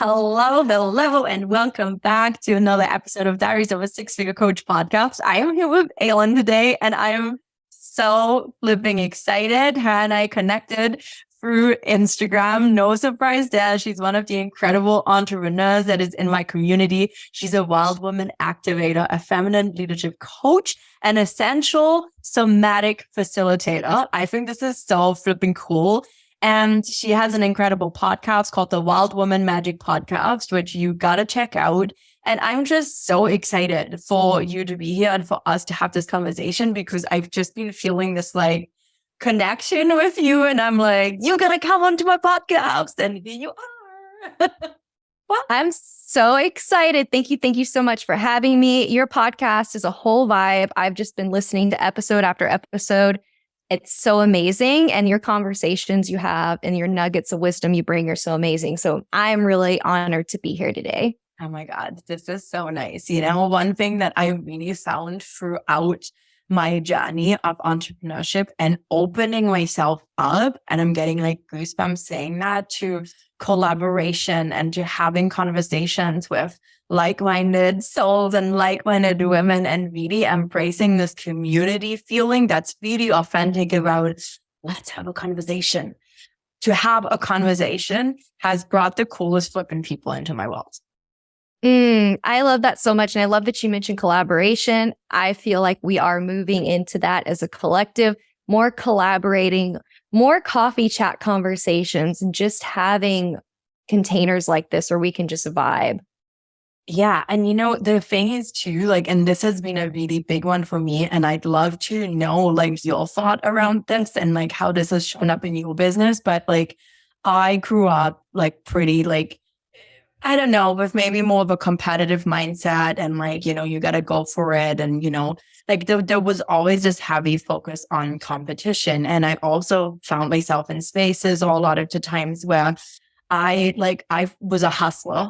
Hello, and welcome back to another episode of Diaries of a Six-Figure Coach podcast. I am here with Aelin today, and I am so flipping excited. Her and I connected through Instagram. No surprise there. She's one of the incredible entrepreneurs that is in my community. She's a Wild Woman Activator, a feminine leadership coach, an Essential Somatic Facilitator. I think this is so flipping cool. And she has an incredible podcast called the Wild Woman Magic Podcast, which you gotta check out. And I'm just so excited for you to be here and for us to have this conversation because I've just been feeling this like connection with you. And I'm like, you gotta come onto my podcast. And here you are. Well, I'm so excited. Thank you so much for having me. Your podcast is a whole vibe. I've just been listening to episode after episode. It's so amazing. And your conversations you have and your nuggets of wisdom you bring are so amazing. So I'm really honored to be here today. Oh my God, this is so nice. You know, one thing that I really found throughout my journey of entrepreneurship and opening myself up, and I'm getting like goosebumps saying that, to collaboration and to having conversations with like-minded souls and like-minded women and really embracing this community feeling that's really authentic about let's have a conversation. To have a conversation has brought the coolest flipping people into my world. I love that so much. And I love that you mentioned collaboration. I feel like we are moving into that as a collective, more collaborating, more coffee chat conversations, and just having containers like this where we can just vibe. Yeah. And you know, the thing is too, like, and this has been a really big one for me. And I'd love to know like your thought around this and like how this has shown up in your business. But like, I grew up like pretty like, I don't know, with maybe more of a competitive mindset and like, you know, you got to go for it. And, you know, like there was always this heavy focus on competition. And I also found myself in spaces or a lot of the times where I was a hustler.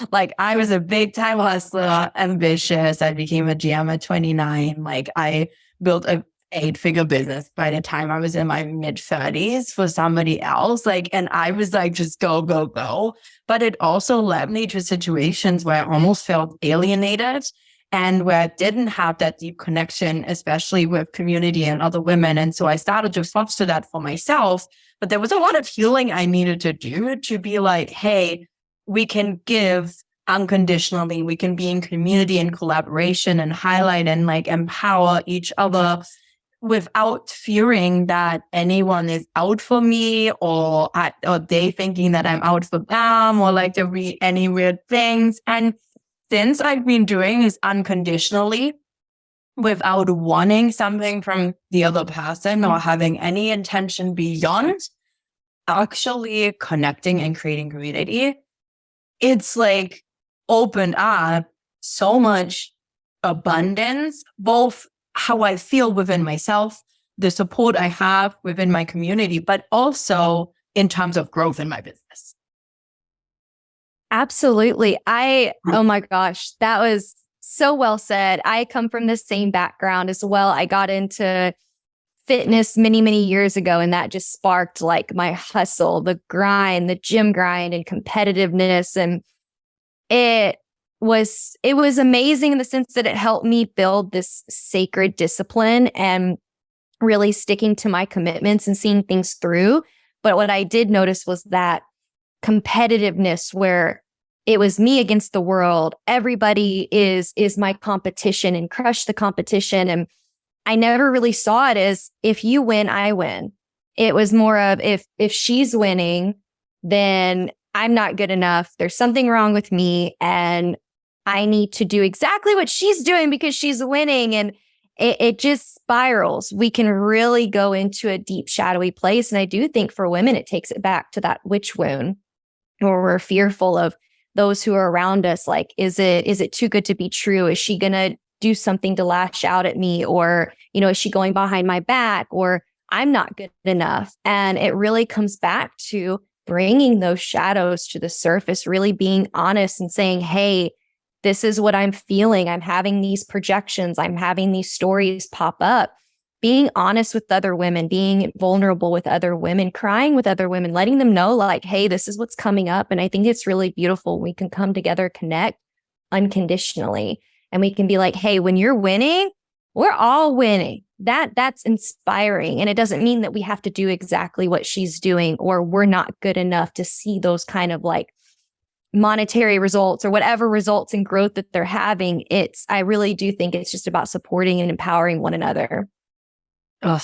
Like I was a big time hustler, ambitious. I became a GM at 29. Like I built a 8-figure business by the time I was in my mid-30s for somebody else. Like, and I was like, just go, go, go. But it also led me to situations where I almost felt alienated and where I didn't have that deep connection, especially with community and other women. And so I started to foster that for myself. But there was a lot of healing I needed to do to be like, hey, we can give unconditionally. We can be in community and collaboration and highlight and like empower each other without fearing that anyone is out for me or they thinking that I'm out for them or like there be any weird things. And since I've been doing this unconditionally without wanting something from the other person or having any intention beyond actually connecting and creating community, it's like opened up so much abundance, both how I feel within myself, the support I have within my community, but also in terms of growth in my business. Absolutely. Oh my gosh, that was so well said. I come from the same background as well. I got into fitness many, many years ago, and that just sparked like my hustle, the grind, the gym grind and competitiveness. And it was amazing in the sense that it helped me build this sacred discipline and really sticking to my commitments and seeing things through. But what I did notice was that competitiveness where it was me against the world. Everybody is my competition and crush the competition. And I never really saw it as if you win, I win. It was more of if she's winning, then I'm not good enough. There's something wrong with me and I need to do exactly what she's doing because she's winning. And it just spirals. We can really go into a deep, shadowy place. And I do think for women, it takes it back to that witch wound where we're fearful of those who are around us. Like, is it too good to be true? Is she going to do something to lash out at me? Or, is she going behind my back? Or I'm not good enough. And it really comes back to bringing those shadows to the surface, really being honest and saying, hey, this is what I'm feeling. I'm having these projections. I'm having these stories pop up. being honest with other women, being vulnerable with other women, crying with other women, letting them know like, hey, this is what's coming up. And I think it's really beautiful. We can come together, connect unconditionally. And we can be like, hey, when you're winning, we're all winning. That's inspiring. And it doesn't mean that we have to do exactly what she's doing, or we're not good enough to see those kind of like monetary results or whatever results and growth that they're having. I really do think it's just about supporting and empowering one another. Ugh,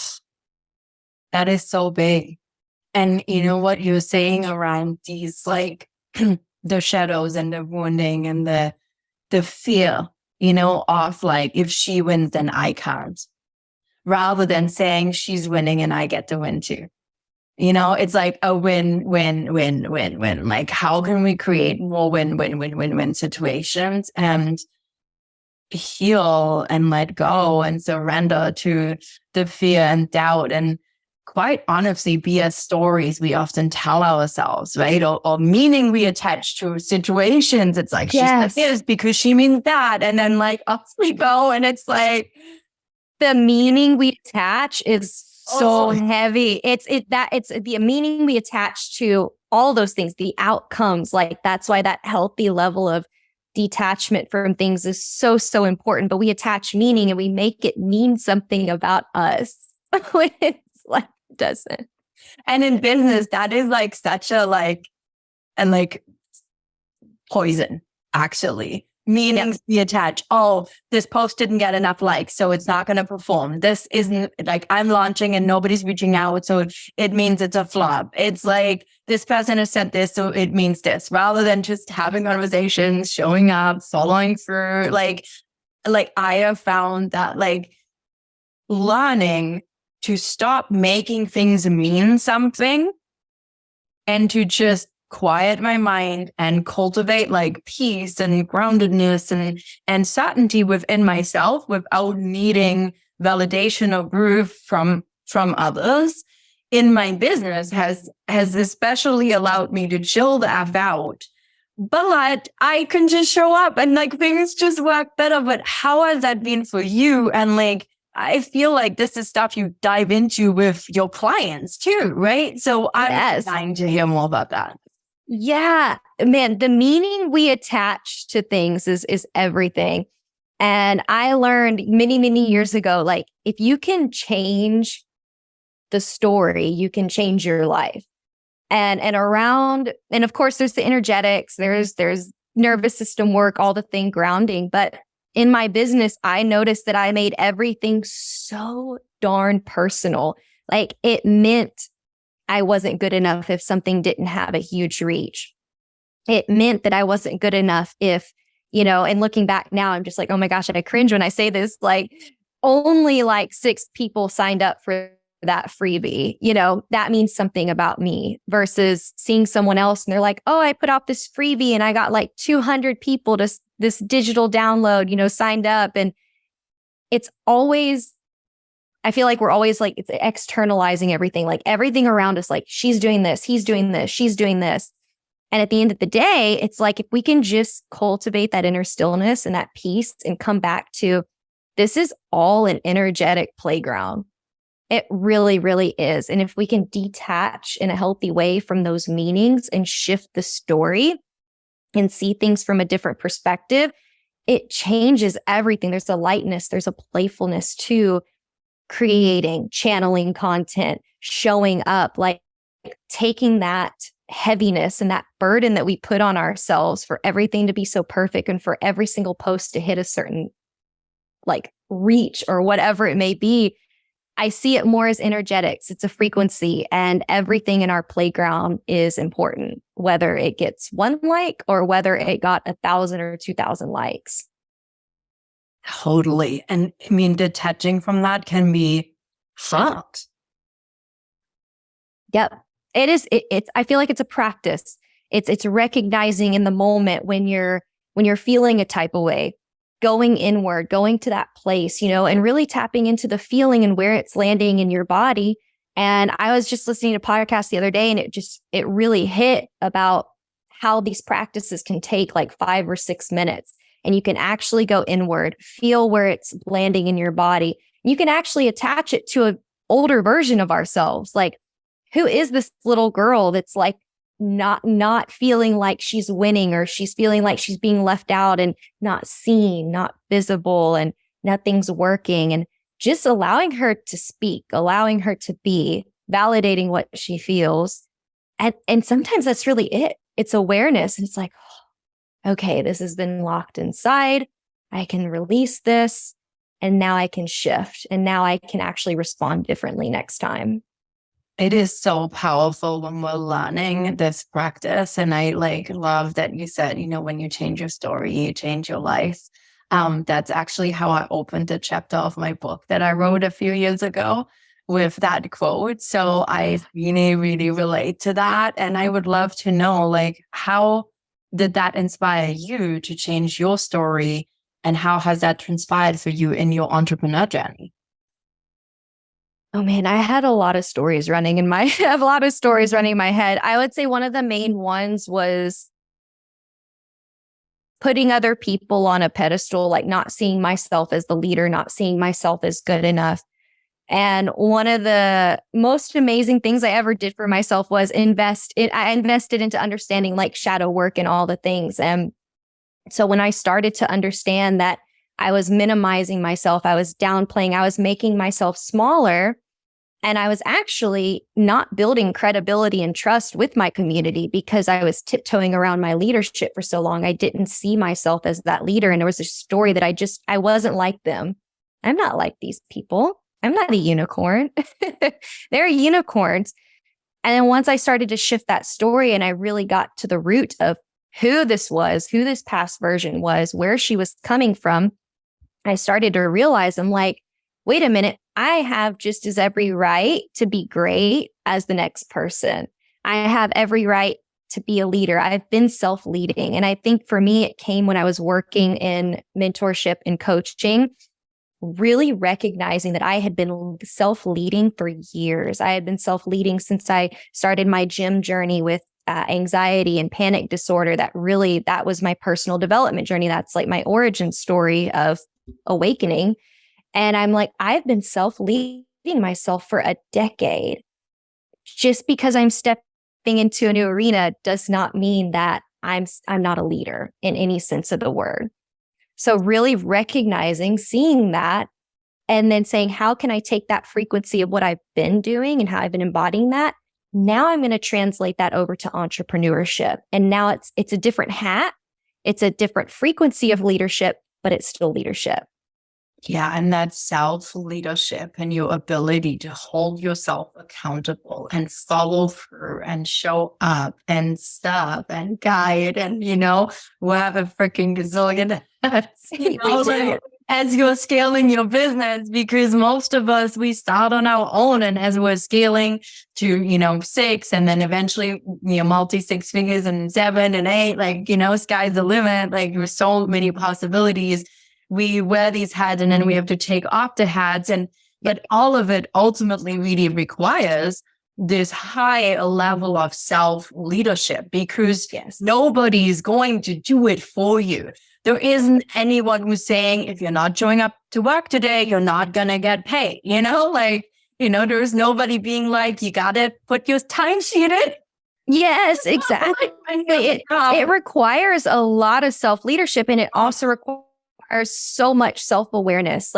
that is so big. And you know what you're saying around these, like the shadows and the wounding and the fear, of like, if she wins, then I can't, rather than saying she's winning and I get to win too. It's like a win, win, win, win, win. Like, how can we create more win, win, win, win, win situations and heal and let go and surrender to the fear and doubt, and quite honestly BS stories we often tell ourselves, right? Or meaning we attach to situations. It's like, Yes. she said this because she means that. And then like up we go. And it's like, the meaning we attach is so heavy. It's the meaning we attach to all those things, the outcomes. Like, that's why that healthy level of detachment from things is so, so important. But we attach meaning and we make it mean something about us when it's like, it doesn't. And in business, that is like such a poison, actually. Meanings we attach. Oh, this post didn't get enough likes, so it's not going to perform. This isn't, like, I'm launching and nobody's reaching out, so it means it's a flop. It's like, this person has said this, so it means this, rather than just having conversations, showing up, following through. Like I have found that like learning to stop making things mean something and to just quiet my mind and cultivate like peace and groundedness and certainty within myself without needing validation or proof from others in my business has especially allowed me to chill the F out. But I can just show up and like things just work better. But how has that been for you? And like, I feel like this is stuff you dive into with your clients too, right? So I'm dying to hear more about that. Yeah, man, the meaning we attach to things is everything. And I learned many, many years ago, like, if you can change the story, you can change your life. And of course there's the energetics, there's nervous system work, all the thing grounding. But in my business, I noticed that I made everything so darn personal. Like, it meant I wasn't good enough if something didn't have a huge reach. It meant that I wasn't good enough if, and looking back now, I'm just like, oh my gosh, I cringe when I say this, like, only like 6 people signed up for that freebie. That means something about me, versus seeing someone else and they're like, oh, I put out this freebie and I got like 200 people to this digital download, signed up. And it's always, I feel like we're always like, it's externalizing everything, like everything around us, like, she's doing this, he's doing this, she's doing this. And at the end of the day, it's like, if we can just cultivate that inner stillness and that peace and come back to, this is all an energetic playground. It really, really is. And if we can detach in a healthy way from those meanings and shift the story and see things from a different perspective, it changes everything. There's a lightness, there's a playfulness to creating, channeling content, showing up, like taking that heaviness and that burden that we put on ourselves for everything to be so perfect and for every single post to hit a certain like reach or whatever it may be. I see it more as energetics. It's a frequency, and everything in our playground is important, whether it gets 1 like or whether it got 1,000 or 2,000 likes. Totally. And I mean, detaching from that can be fucked. Yep. It is. It's, I feel like it's a practice. It's recognizing in the moment when you're feeling a type of way, going inward, going to that place, and really tapping into the feeling and where it's landing in your body. And I was just listening to a podcast the other day, and it really hit about how these practices can take like 5 or 6 minutes. And you can actually go inward, feel where it's landing in your body. You can actually attach it to an older version of ourselves. Like, who is this little girl that's like not feeling like she's winning, or she's feeling like she's being left out and not seen, not visible, and nothing's working, and just allowing her to speak, allowing her to be, validating what she feels. And sometimes that's really it. It's awareness. And it's like, okay, this has been locked inside. I can release this. And now I can shift. And now I can actually respond differently next time. It is so powerful when we're learning this practice. And I love that you said, when you change your story, you change your life. That's actually how I opened the chapter of my book that I wrote a few years ago with that quote. So I really, really relate to that. And I would love to know, how did that inspire you to change your story? And how has that transpired for you in your entrepreneur journey? Oh man, I had a lot of stories running in my I have a lot of stories running in my head. I would say one of the main ones was putting other people on a pedestal, like not seeing myself as the leader, not seeing myself as good enough. And one of the most amazing things I ever did for myself was I invested into understanding like shadow work and all the things. And so when I started to understand that I was minimizing myself, I was downplaying, I was making myself smaller, and I was actually not building credibility and trust with my community because I was tiptoeing around my leadership for so long. I didn't see myself as that leader. And there was a story that I wasn't like them. I'm not like these people. I'm not a unicorn. They're unicorns. And then once I started to shift that story and I really got to the root of who this was, who this past version was, where she was coming from, I started to realize, I'm like, wait a minute, I have just as every right to be great as the next person. I have every right to be a leader. I've been self-leading. And I think for me, it came when I was working in mentorship and coaching, really recognizing that I had been self-leading for years. I had been self-leading since I started my gym journey with anxiety and panic disorder. That was my personal development journey. That's like my origin story of awakening. And I'm like, I've been self-leading myself for a decade. Just because I'm stepping into a new arena does not mean that I'm not a leader in any sense of the word. So really recognizing, seeing that, and then saying, how can I take that frequency of what I've been doing and how I've been embodying that? Now I'm going to translate that over to entrepreneurship. And now it's a different hat. It's a different frequency of leadership, but it's still leadership. Yeah, and that self-leadership and your ability to hold yourself accountable and follow through and show up and serve and guide and, we'll have a freaking gazillion as you're scaling your business, because most of us, we start on our own, and as we're scaling to, 6 and then eventually, multi 6 figures and 7 and 8, sky's the limit. There's so many possibilities. We wear these hats and then we have to take off the hats. But all of it ultimately really requires this high level of self-leadership, because nobody's going to do it for you. There isn't anyone who's saying, if you're not showing up to work today, you're not going to get paid. There's nobody being like, you got to put your timesheet in. Yes, exactly. It requires a lot of self-leadership, and it also requires so much self-awareness,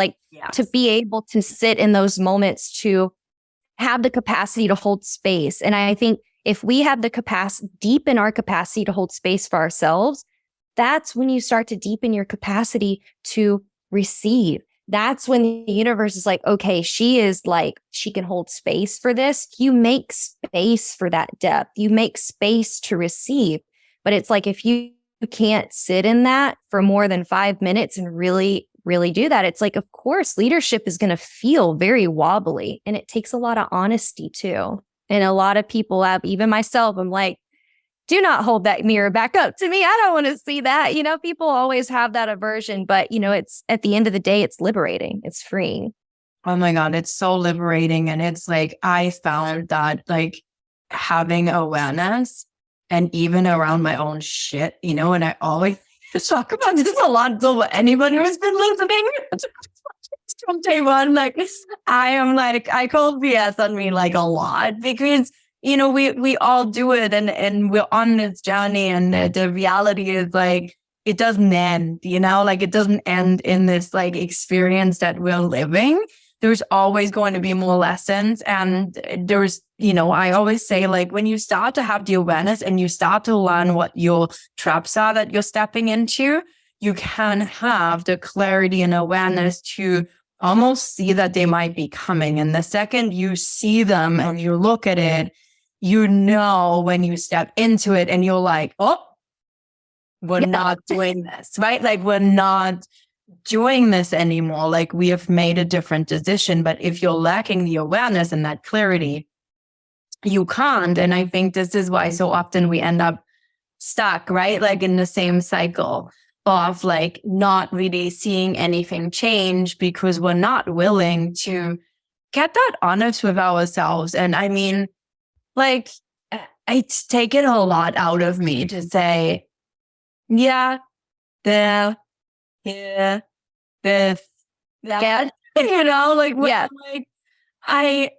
to be able to sit in those moments, to have the capacity to hold space. And I think if we have the capacity, deepen our capacity to hold space for ourselves, that's when you start to deepen your capacity to receive. That's when the universe is like, okay, she can hold space for this. You make space for that depth. You make space to receive. But it's like, if you can't sit in that for more than 5 minutes and really, really do that, it's like, of course, leadership is going to feel very wobbly, and it takes a lot of honesty too. And a lot of people have, even myself, I'm like, do not hold that mirror back up to me. I don't want to see that. People always have that aversion, but it's, at the end of the day, it's liberating. It's freeing. Oh my God, it's so liberating. And it's like, I found that having awareness, and even around my own shit, and I always talk about this a lot. So anybody who's been listening, from day one, like I am like, I call BS on me like a lot because, you know, we all do it and we're on this journey and the reality is like, it doesn't end, you know, like it doesn't end in this like experience that we're living. There's always going to be more lessons. And there's, you know, I always say like when you start to have the awareness and you start to learn what your traps are that you're stepping into, you can have the clarity and awareness to almost see that they might be coming. And the second you see them and you look at it, you know, when you step into it and you're like, oh, we're not doing this, right? Like we're not doing this anymore. Like we have made a different decision. But if you're lacking the awareness and that clarity, you can't. And I think this is why so often we end up stuck, right? Like in the same cycle of like not really seeing anything change because we're not willing to get that honest with ourselves. And I mean, like, it's taken a lot out of me to say, yeah, there, here, this, that, you know, like, like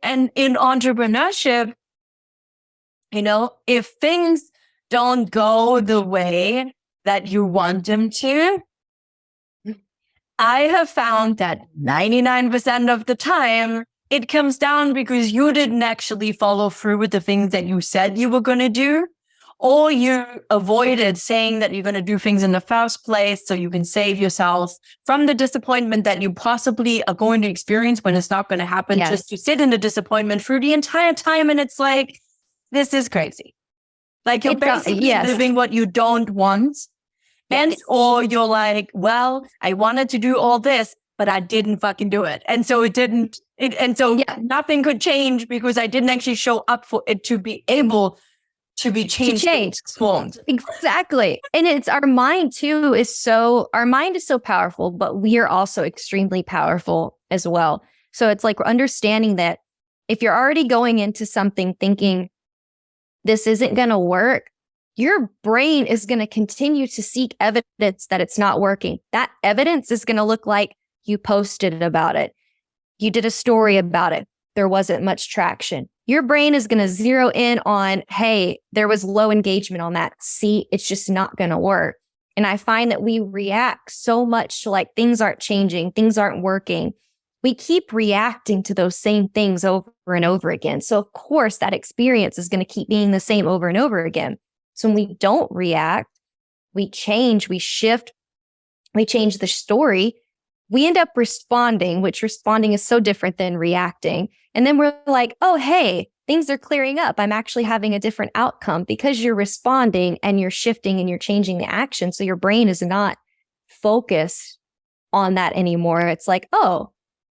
and in entrepreneurship, you know, if things don't go the way that you want them to, I have found that 99% of the time, it comes down because you didn't actually follow through with the things that you said you were going to do, or you avoided saying that you're going to do things in the first place so you can save yourself from the disappointment that you possibly are going to experience when it's not going to happen, just to sit in the disappointment through the entire time. And it's like, this is crazy. Like you're basically living what you don't want. And or you're like, well, I wanted to do all this, but I didn't fucking do it. And so it didn't, nothing could change because I didn't actually show up for it to be able to be changed. Exactly. And it's our mind too our mind is so powerful, but we are also extremely powerful as well. So it's like we're understanding that if you're already going into something thinking this isn't going to work, your brain is going to continue to seek evidence that it's not working. That evidence is going to look like you posted about it. You did a story about it. There wasn't much traction. Your brain is going to zero in on, hey, there was low engagement on that. See, it's just not going to work. And I find that we react so much to like things aren't changing, things aren't working. We keep reacting to those same things over and over again. So of course that experience is going to keep being the same over and over again. So when we don't react, we change, we shift, we change the story. We end up responding, which responding is so different than reacting. And then we're like, oh, hey, things are clearing up. I'm actually having a different outcome because you're responding and you're shifting and you're changing the action. So your brain is not focused on that anymore. It's like, oh,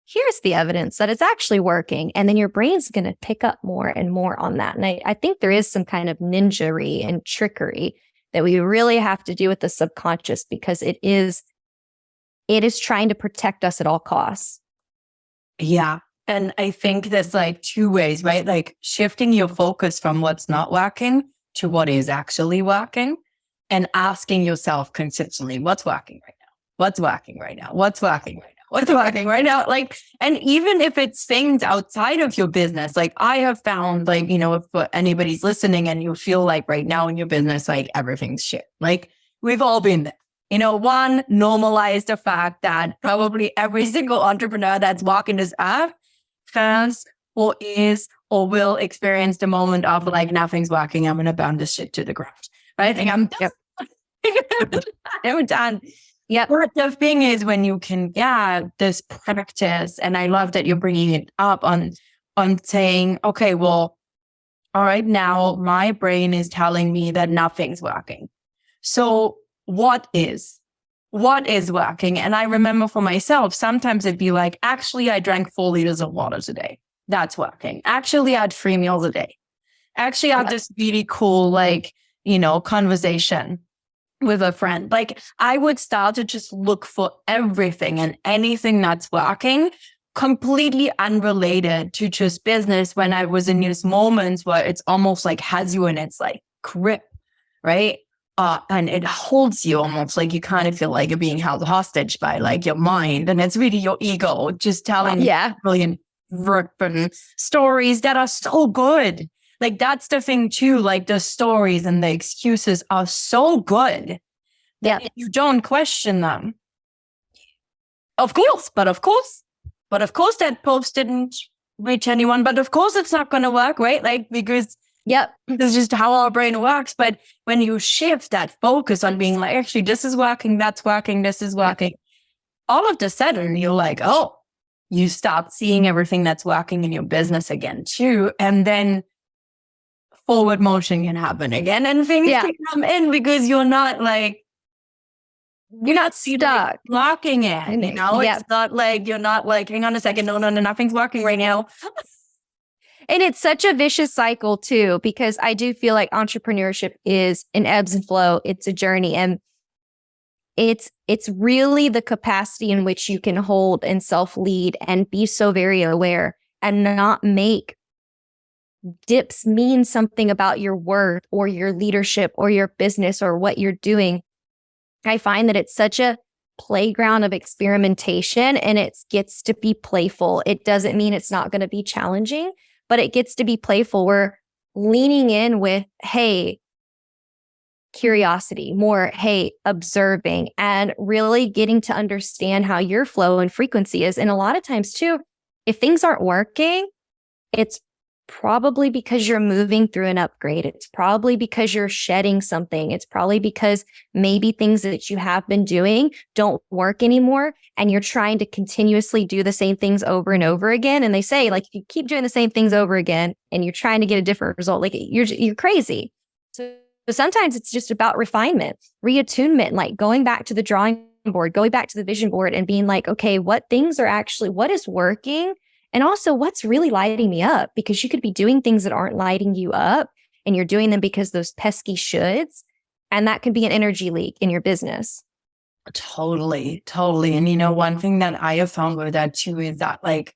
here's the evidence that it's actually working. And then your brain's going to pick up more and more on that. And I think there is some kind of ninjery and trickery that we really have to do with the subconscious because it is trying to protect us at all costs. Yeah. And I think there's like two ways, right? Like shifting your focus from what's not working to what is actually working and asking yourself consistently, what's working right now? What's working right now? What's working right now? What's working right now? Like, and even if it's things outside of your business, like I have found, like, you know, if anybody's listening and you feel like right now in your business, like everything's shit, like we've all been there. You know, one, normalize the fact that probably every single entrepreneur that's walking this earth has or is or will experience the moment of like, nothing's working. I'm going to burn this shit to the ground. Right? I think I'm done. Yeah. But the thing is when you can, this practice, and I love that you're bringing it up on saying, okay, well, all right, now my brain is telling me that nothing's working. So what is working? And I remember for myself, sometimes it'd be like, actually, I drank 4 liters of water today. That's working. Actually, I had 3 meals a day. Actually, I had this really cool, like, you know, conversation with a friend. Like I would start to just look for everything and anything that's working, completely unrelated to just business when I was in these moments where it's almost like has you in its like grip, right? and it holds you almost like you kind of feel like you're being held hostage by like your mind. And it's really your ego just telling you brilliant stories that are so good. Like that's the thing too, like the stories and the excuses are so good that if you don't question them. Of course that post didn't reach anyone, but of course it's not going to work, right? Like, because this is just how our brain works. But when you shift that focus on being like, actually, this is working, that's working, this is working, all of a sudden you're like, oh, you start seeing everything that's working in your business again too. And then forward motion can happen again and things can come in because you're not stuck blocking it, you know? It's not like, you're not like, hang on a second, no, nothing's working right now. And it's such a vicious cycle too, because I do feel like entrepreneurship is an ebbs and flow. It's a journey, and it's really the capacity in which you can hold and self-lead and be so very aware and not make dips mean something about your worth or your leadership or your business or what you're doing. I find that it's such a playground of experimentation, and it gets to be playful. It doesn't mean it's not going to be challenging, but it gets to be playful. We're leaning in with, hey, curiosity, more, hey, observing, and really getting to understand how your flow and frequency is. And a lot of times too, if things aren't working, it's probably because you're moving through an upgrade. It's probably because you're shedding something. It's probably because maybe things that you have been doing don't work anymore, and you're trying to continuously do the same things over and over again. And they say, like, if you keep doing the same things over again and you're trying to get a different result, like you're crazy. So sometimes it's just about refinement, reattunement, like going back to the drawing board, going back to the vision board and being like, okay, what is working? And also, what's really lighting me up? Because you could be doing things that aren't lighting you up, and you're doing them because those pesky shoulds. And that could be an energy leak in your business. Totally. And, you know, one thing that I have found with that too is that, like,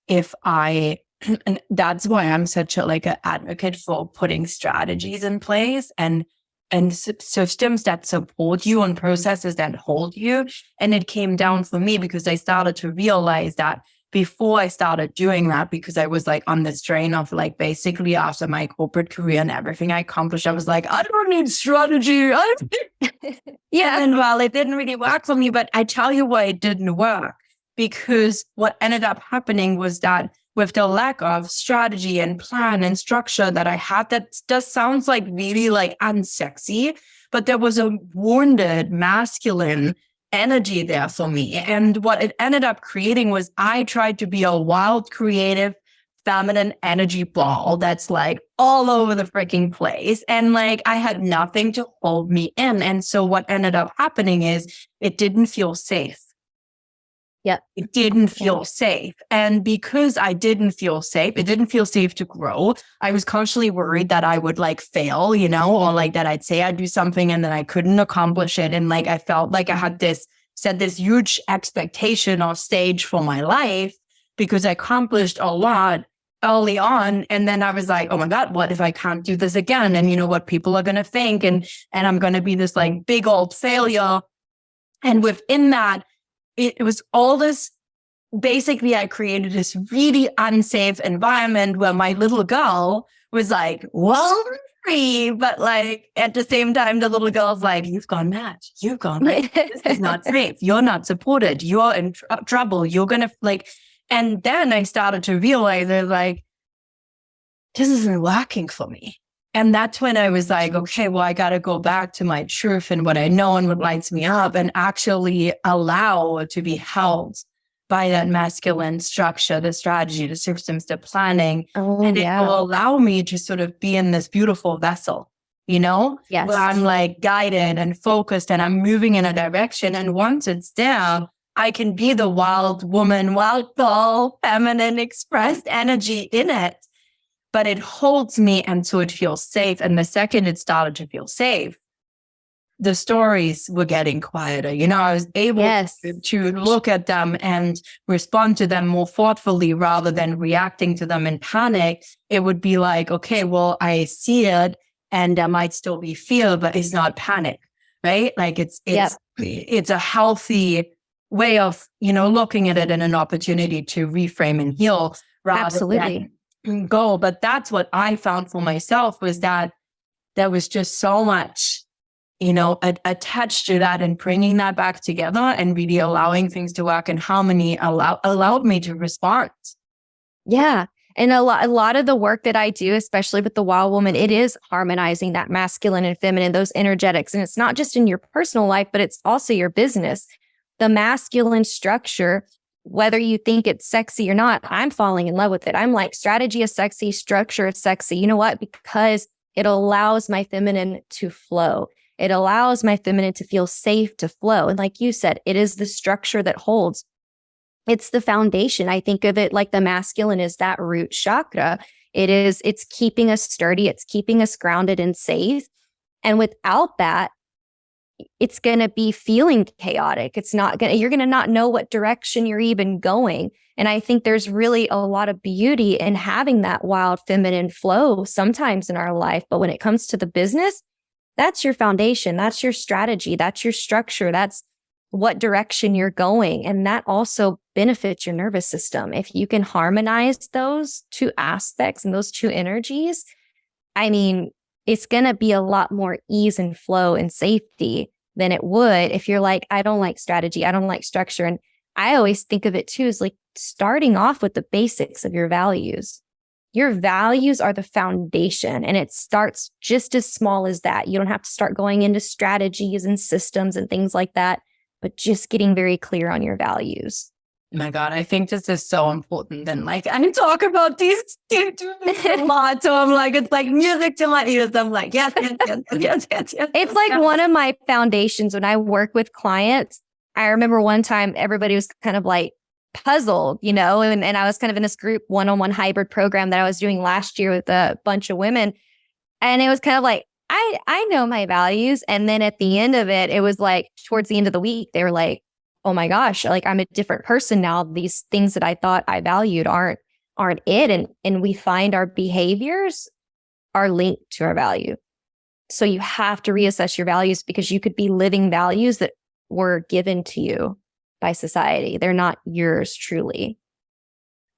and that's why I'm such a, like, an advocate for putting strategies in place and systems that support you and processes that hold you. And it came down for me because I started to realize that before I started doing that, because I was like on this train of like basically after my corporate career and everything I accomplished, I was like, I don't need strategy. And well, it didn't really work for me, but I tell you why it didn't work, because what ended up happening was that with the lack of strategy and plan and structure that I had, that just sounds like really like unsexy, but there was a wounded masculine energy there for me. And what it ended up creating was I tried to be a wild, creative, feminine energy ball that's like all over the freaking place. And like I had nothing to hold me in. And so what ended up happening is it didn't feel safe. It didn't feel safe. And because I didn't feel safe, it didn't feel safe to grow. I was constantly worried that I would like fail, you know, or like that I'd say I'd do something and then I couldn't accomplish it. And like I felt like I had set this huge expectation or stage for my life because I accomplished a lot early on. And then I was like, oh my God, what if I can't do this again? And you know what people are going to think, and I'm going to be this like big old failure. And within that, it was all this, basically I created this really unsafe environment where my little girl was like, well, free, but like at the same time, the little girl's like, you've gone mad. You've gone mad. This is not safe. You're not supported. You're in trouble. You're going to like, and then I started to realize that like, this isn't working for me. And that's when I was like, okay, well, I got to go back to my truth and what I know and what lights me up, and actually allow to be held by that masculine structure, the strategy, the systems, the planning. And it will allow me to sort of be in this beautiful vessel, you know, where I'm like guided and focused and I'm moving in a direction. And once it's there, I can be the wild woman, wild girl, feminine, expressed energy in it. But it holds me, and so it feels safe. And the second it started to feel safe, the stories were getting quieter. You know, I was able to look at them and respond to them more thoughtfully rather than reacting to them in panic. It would be like, okay, well, I see it. and there might still be fear, but it's not panic, right? Like it's a healthy way of, looking at it and an opportunity to reframe and heal rather Absolutely. than go. But that's what I found for myself, was that there was just so much, attached to that, and bringing that back together and really allowing things to work in harmony allowed me to respond. Yeah. And a lot of the work that I do, especially with the Wild Woman, it is harmonizing that masculine and feminine, those energetics. And it's not just in your personal life, but it's also your business. The masculine structure, whether you think it's sexy or not, I'm falling in love with it. I'm like, strategy is sexy, structure is sexy. You know what? Because it allows my feminine to flow. It allows my feminine to feel safe to flow. And like you said, it is the structure that holds. It's the foundation. I think of it like the masculine is that root chakra. It's keeping us sturdy. It's keeping us grounded and safe. And without that, it's going to be feeling chaotic. You're going to not know what direction you're even going. And I think there's really a lot of beauty in having that wild feminine flow sometimes in our life. But when it comes to the business, that's your foundation. That's your strategy. That's your structure. That's what direction you're going. And that also benefits your nervous system. If you can harmonize those two aspects and those two energies, I mean, it's going to be a lot more ease and flow and safety than it would if you're like, I don't like strategy. I don't like structure. And I always think of it too as like starting off with the basics of your values. Your values are the foundation, and it starts just as small as that. You don't have to start going into strategies and systems and things like that, but just getting very clear on your values. Oh my God, I think this is so important. And like, I talk about these a lot. So I'm like, it's like music to my ears. I'm like, yes. It's like one of my foundations when I work with clients. I remember one time everybody was kind of like puzzled, and I was kind of in this group one-on-one hybrid program that I was doing last year with a bunch of women. And it was kind of like, I know my values. And then at the end of it, it was like towards the end of the week, they were like, oh my gosh, like I'm a different person now. These things that I thought I valued aren't it. And we find our behaviors are linked to our value. So you have to reassess your values, because you could be living values that were given to you by society. They're not yours truly.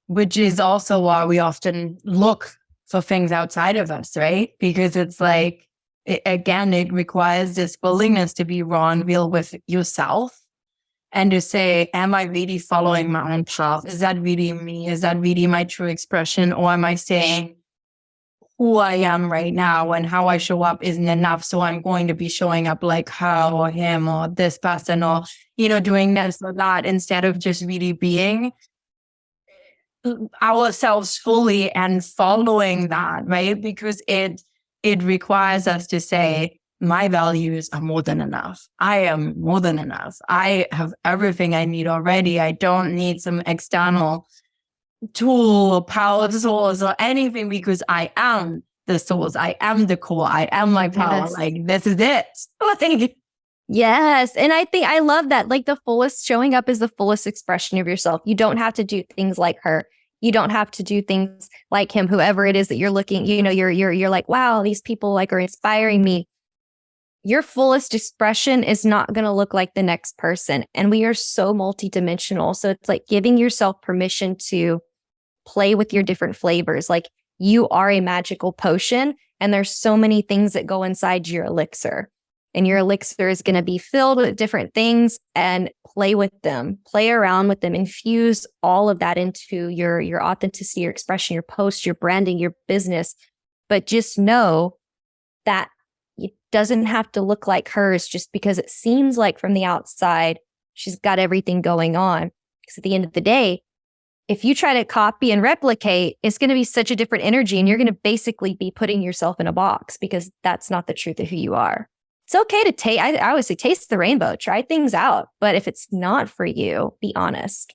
Which is also why we often look for things outside of us, right? Because it's like, it requires this willingness to be raw and real with yourself. And to say, am I really following my own path? Is that really me? Is that really my true expression? Or am I saying who I am right now and how I show up isn't enough? So I'm going to be showing up like her or him or this person, or, doing this or that, instead of just really being ourselves fully and following that, right? Because it requires us to say, my values are more than enough. I am more than enough. I have everything I need already. I don't need some external tool or power source or anything, because I am the source. I am the core. I am my power. Yes. Like, this is it. Yes. And I think I love that. Like, the fullest showing up is the fullest expression of yourself. You don't have to do things like her. You don't have to do things like him, whoever it is that you're looking, you're like, wow, these people like are inspiring me. Your fullest expression is not going to look like the next person. And we are so multidimensional. So it's like giving yourself permission to play with your different flavors. Like, you are a magical potion, and there's so many things that go inside your elixir. And your elixir is going to be filled with different things, and play with them, play around with them, infuse all of that into your authenticity, your expression, your post, your branding, your business. But just know that it doesn't have to look like hers just because it seems like from the outside, she's got everything going on. Because at the end of the day, if you try to copy and replicate, it's going to be such a different energy, and you're going to basically be putting yourself in a box, because that's not the truth of who you are. It's okay to taste. I always say, taste the rainbow, try things out. But if it's not for you, be honest.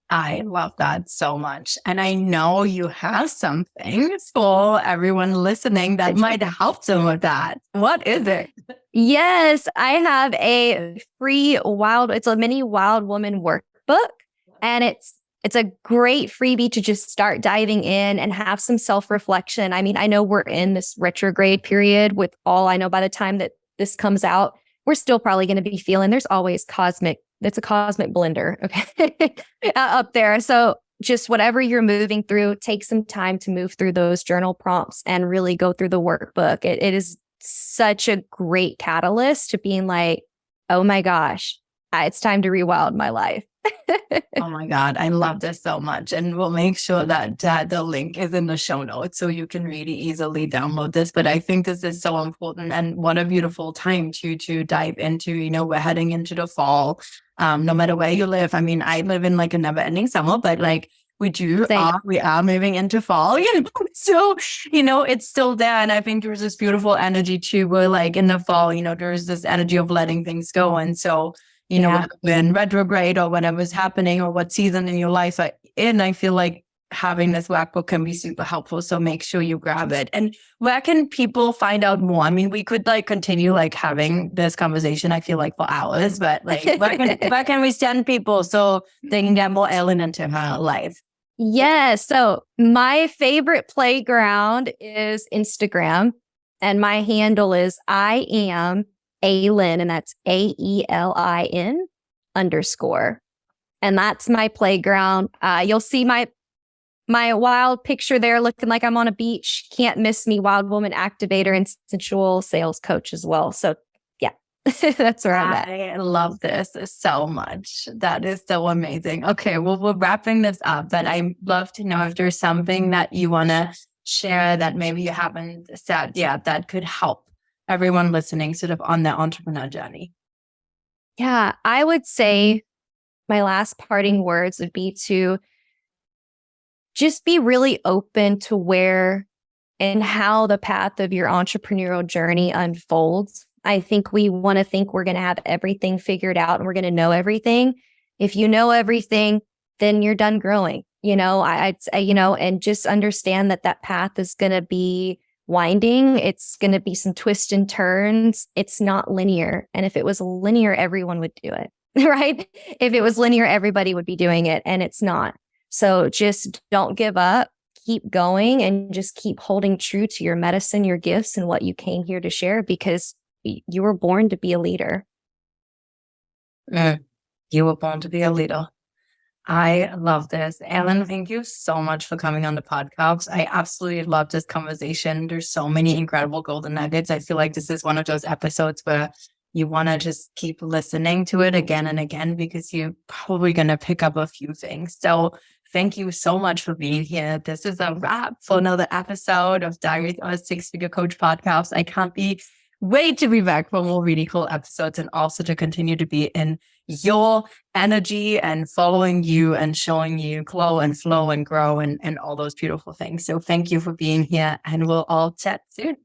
I love that so much. And I know you have something for everyone listening that might help them with that. What is it? Yes, I have a free it's a mini Wild Woman workbook. And it's it's a great freebie to just start diving in and have some self-reflection. I mean, I know we're in this retrograde period with all I know by the time that this comes out, we're still probably going to be feeling there's always it's a cosmic blender, okay, up there. So just whatever you're moving through, take some time to move through those journal prompts and really go through the workbook. It is such a great catalyst to being like, oh my gosh, it's time to rewild my life. Oh my God, I love this so much. And we'll make sure that the link is in the show notes so you can really easily download this. But I think this is so important, and what a beautiful time to dive into. We're heading into the fall. No matter where you live. I mean, I live in like a never ending summer, but like we are moving into fall, so, it's still there. And I think there's this beautiful energy too, where like in the fall, there's this energy of letting things go. And so, when retrograde or whatever's happening or what season in your life are in, I feel like having this workbook can be super helpful. So make sure you grab it. And where can people find out more? I mean, we could like continue like having this conversation, I feel like, for hours, but like where can we send people so they can get more Aelin into her life? Yes. So my favorite playground is Instagram, and my handle is I am Aelin, and that's AELIN _. And that's my playground. You'll see my wild picture there looking like I'm on a beach. Can't miss me, Wild Woman Activator and Essential Sales Coach as well. So yeah, that's where I'm at. I love this so much. That is so amazing. Okay, well, we're wrapping this up, but I'd love to know if there's something that you want to share that maybe you haven't said yet that could help everyone listening sort of on their entrepreneur journey. Yeah, I would say my last parting words would be to just be really open to where and how the path of your entrepreneurial journey unfolds. I think we want to think we're going to have everything figured out and we're going to know everything. If you know everything, then you're done growing, I'd say, and just understand that path is going to be winding. It's going to be some twists and turns. It's not linear. And if it was linear, everyone would do it, right? If it was linear, everybody would be doing it, and it's not. So just don't give up, keep going, and just keep holding true to your medicine, your gifts, and what you came here to share, because you were born to be a leader. You were born to be a leader. I love this. Aelin, thank you so much for coming on the podcast. I absolutely love this conversation. There's so many incredible golden nuggets. I feel like this is one of those episodes where you want to just keep listening to it again and again, because you're probably going to pick up a few things. So thank you so much for being here. This is a wrap for another episode of Diaries of a Six-Figure Coach podcast. I can't wait to be back for more really cool episodes, and also to continue to be in your energy and following you and showing you glow and flow and grow and all those beautiful things. So thank you for being here, and we'll all chat soon.